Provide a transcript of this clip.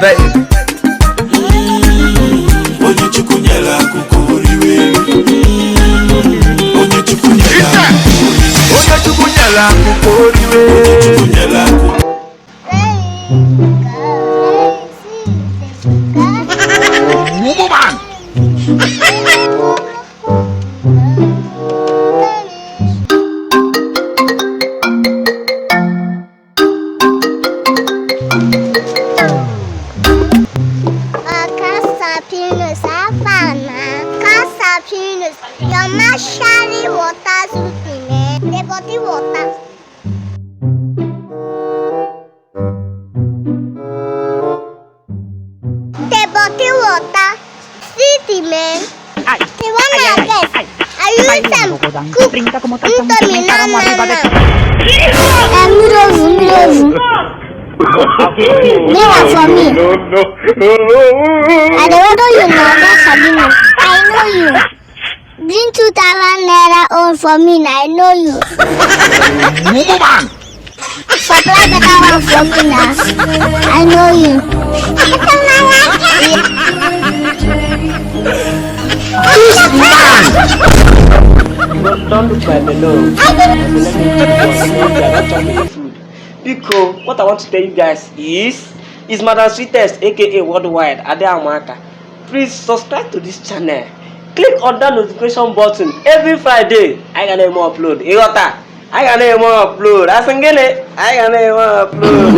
babe. Onye chukwu nyela akụkọ oriwe. Onye chukwu nyela akụkọ oriwe. Woman. Your mashari water sweetening, the body water. The body water, sweetening. The one I guess. I use them. Cook into me now. Never for me. I don't know you know that, Sabine. I know you. Bring 2,000 naira on for me, I know you. Woman. Supply better one for me now. I know you. Don't look by below. Because what I want to tell you guys is Madam Sweetest, aka Worldwide, Ade Amaka. Please subscribe to this channel. Click on that notification button every Friday. I can upload. I can upload. I can upload.